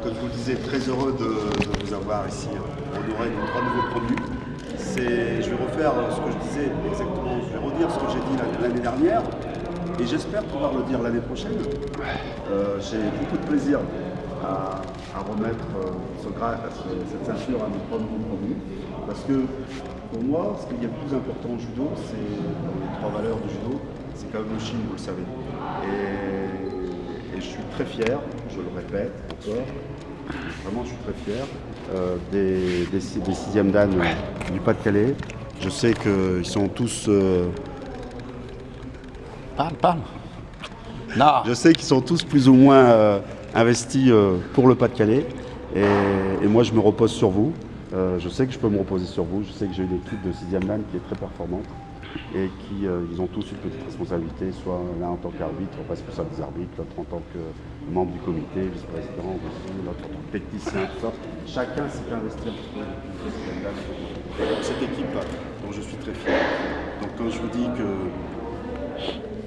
comme je vous le disais, très heureux de vous avoir ici. On aurait 3 nouveaux produits. Je vais refaire ce que je disais exactement, je vais redire ce que j'ai dit l'année dernière et j'espère pouvoir le dire l'année prochaine. J'ai beaucoup de plaisir à remettre cette ceinture à mes 3 nouveaux produits parce que pour moi, ce qui est le plus important au judo, c'est les 3 valeurs du judo, c'est quand même le shin, vous le savez. Et je suis très fier, je le répète encore, vraiment je suis très fier des 6e dan du Pas-de-Calais. Je sais qu'ils sont tous... Parle. Non. Je sais qu'ils sont tous plus ou moins investis pour le Pas-de-Calais. Et moi je me repose sur vous. Je sais que je peux me reposer sur vous. Je sais que j'ai une équipe de 6e dan qui est très performante. Et ils ont tous une petite responsabilité, soit l'un en tant qu'arbitre, responsable des arbitres, l'autre en tant que membre du comité, vice-président, l'autre en tant que technicien, tout ça. Chacun s'est investi un petit peu dans cette équipe-là, dont je suis très fier. Donc quand je vous dis que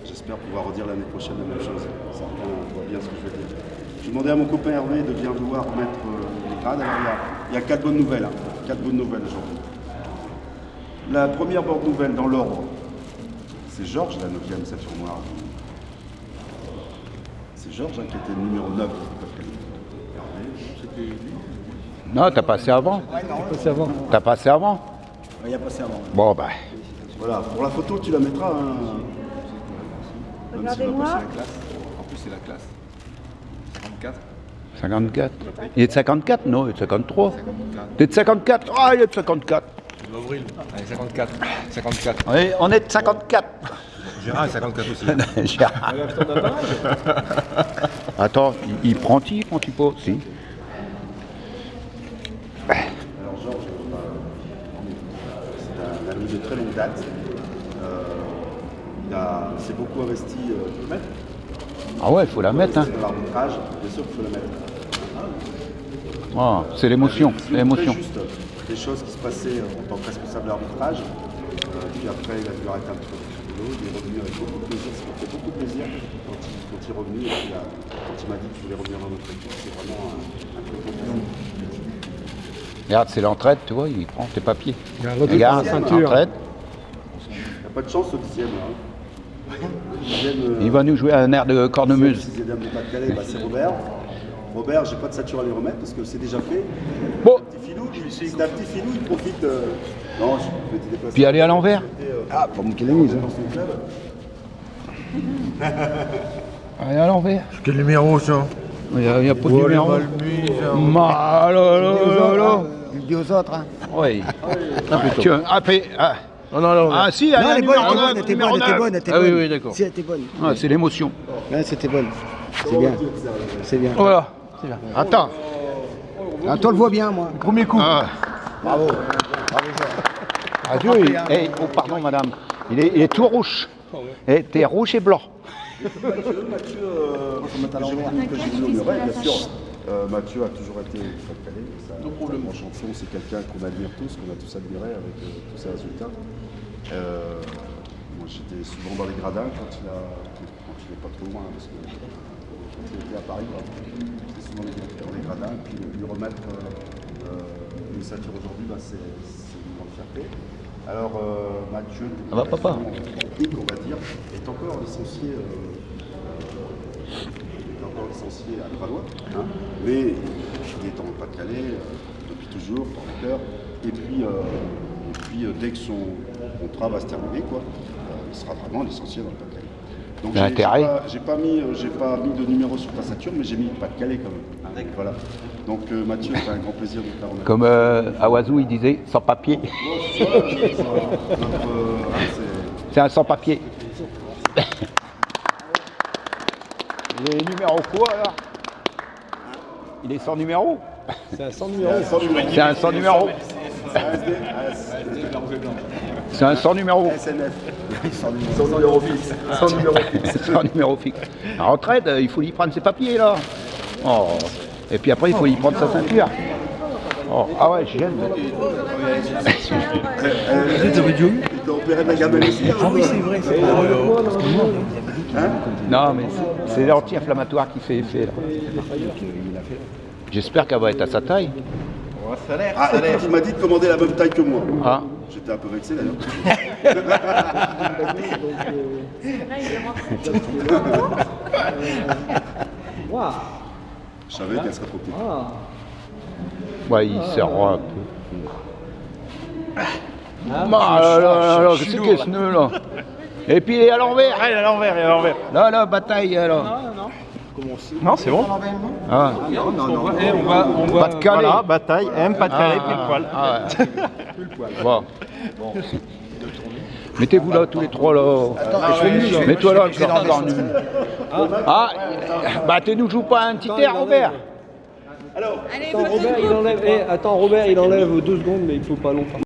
j'espère pouvoir redire l'année prochaine la même chose, ça voit bien ce que je veux dire. Je demandais à mon copain Hervé de bien vouloir remettre les grades. Alors il y a 4 bonnes nouvelles, 4 bonnes nouvelles aujourd'hui. La première bonne nouvelle dans l'ordre, c'est Georges, la 9e ceinture noire. C'est Georges qui était le numéro 9. Non, t'as passé avant. T'as passé avant. Il a passé avant. Bon, bah. Voilà, pour la photo, tu la mettras. Regardez-moi. En plus, c'est la classe. 54. 54. Il est de 54? Non, il est de 53. T'es de 54? Ah, il est de 54. Avril. Allez, 54. 54. Oui, on est de 54. Gérard est 54 aussi. Gérard. Attends, il prend-il pas si. Alors Georges, c'est un ami de très longue date. Il s'est beaucoup investi pour le mettre. Ah ouais, il faut la mettre. Hein. C'est de l'arbitrage, bien sûr qu'il faut la mettre. Ah, c'est l'émotion. C'est L'émotion. juste des choses qui se passaient en tant que responsable d'arbitrage. Puis après, il a dû arrêter un petit peu sur le boulot. Il est revenu avec beaucoup de plaisir. Ça m'a fait beaucoup de plaisir quand il est revenu. Et puis, quand il m'a dit qu'il voulait revenir dans notre équipe, c'est vraiment un très bon plaisir. Regarde, c'est l'entraide, tu vois, il prend tes papiers. Regarde, l'entraide. Il n'y a pas de chance au 10e. Là, hein. Le 10e, Il va nous jouer un air de cornemuse. Le 6e du Pas-de-Calais, c'est Robert. Robert, j'ai pas de ceinture à lui remettre parce que c'est déjà fait. Bon. C'est un petit filou, il profite. Non, je m'étais déplacé. Puis aller à l'envers. Ah, Pas mon qu'il a mise. dans son club. Allez à l'envers. Quel numéro ça? Il n'y a pas de numéro. Il dit aux autres. Hein. Oui. Non. Ah si, Non, elle est bonne, numéro elle était 9, bonne, numéro elle était 9. bonne. Ah oui, d'accord. Si, elle était bonne. Ah, c'est l'émotion. Ouais, c'était bonne. C'est bien. C'est bien. Voilà. Attends. Ah, toi, le vois bien, moi. Premier coup. Ah. Bravo. Adieu. Oh, pardon, madame. Il est tout rouge. Et t'es rouge et blanc. Mathieu, que j'ai vu au Muret, bien sûr. Mathieu a toujours été Pas-de-Calais. En chanson, c'est quelqu'un qu'on admire tous, qu'on a tous admiré avec tous ses résultats. Moi, j'étais souvent dans les gradins quand il n'est pas trop loin, parce que quand il était à Paris, j'étais souvent dans les gradins. Et puis lui remettre une ceinture aujourd'hui, c'est une grande fierté. Alors, Mathieu, papa. technique, on va dire, est encore licencié. À Levallois, hein, mais il est en Pas-de-Calais depuis toujours, formateur. Et puis dès que son contrat va se terminer, il sera vraiment licencié dans le Pas-de-Calais. Donc j'ai pas mis de numéro sur ta ceinture, mais j'ai mis Pas-de-Calais quand même. Hein, voilà. Donc Mathieu, c'est un grand plaisir de te la remettre. Comme Awazou, il disait, sans papier. C'est un sans papier. Il est numéro quoi alors? Il est sans numéro? C'est un 100 numéro. C'est un sans numéro. C'est un sans numéro. SNF. Sans numéro fixe. Sans numéro fixe. En retraite, il faut lui prendre ses papiers là. Oh. Et puis après, il faut lui prendre sa ceinture. Oh. Ah ouais, je gêne. Il t'a opéré de la gamelle aussi. Ah oui, c'est vrai. Non, mais c'est l'anti-inflammatoire qui fait effet là. J'espère qu'elle va être à sa taille. Ouais, ça a l'air. Ah, il m'a dit de commander la même taille que moi. Ah. J'étais un peu vexé d'ailleurs. Waouh. Je savais qu'elle serait trop petite. Ah. Ouais, il serra un peu. Ah, Là, qu'est-ce que c'est ce nœud là? Et puis il est à l'envers. Ah, il est à l'envers, il est à l'envers. Là, bataille là. Non, c'est bon. Ah. On va Pas de calé. Voilà, bataille, M, pas de calé, pile poil. Ah, ouais. Bon. Mettez-vous là, tous les trois là. Mets-toi là, encore nu. Ah, bah tu nous joues pas un petit air, Robert. Attends, Robert, il enlève 2 secondes, mais il faut pas longtemps.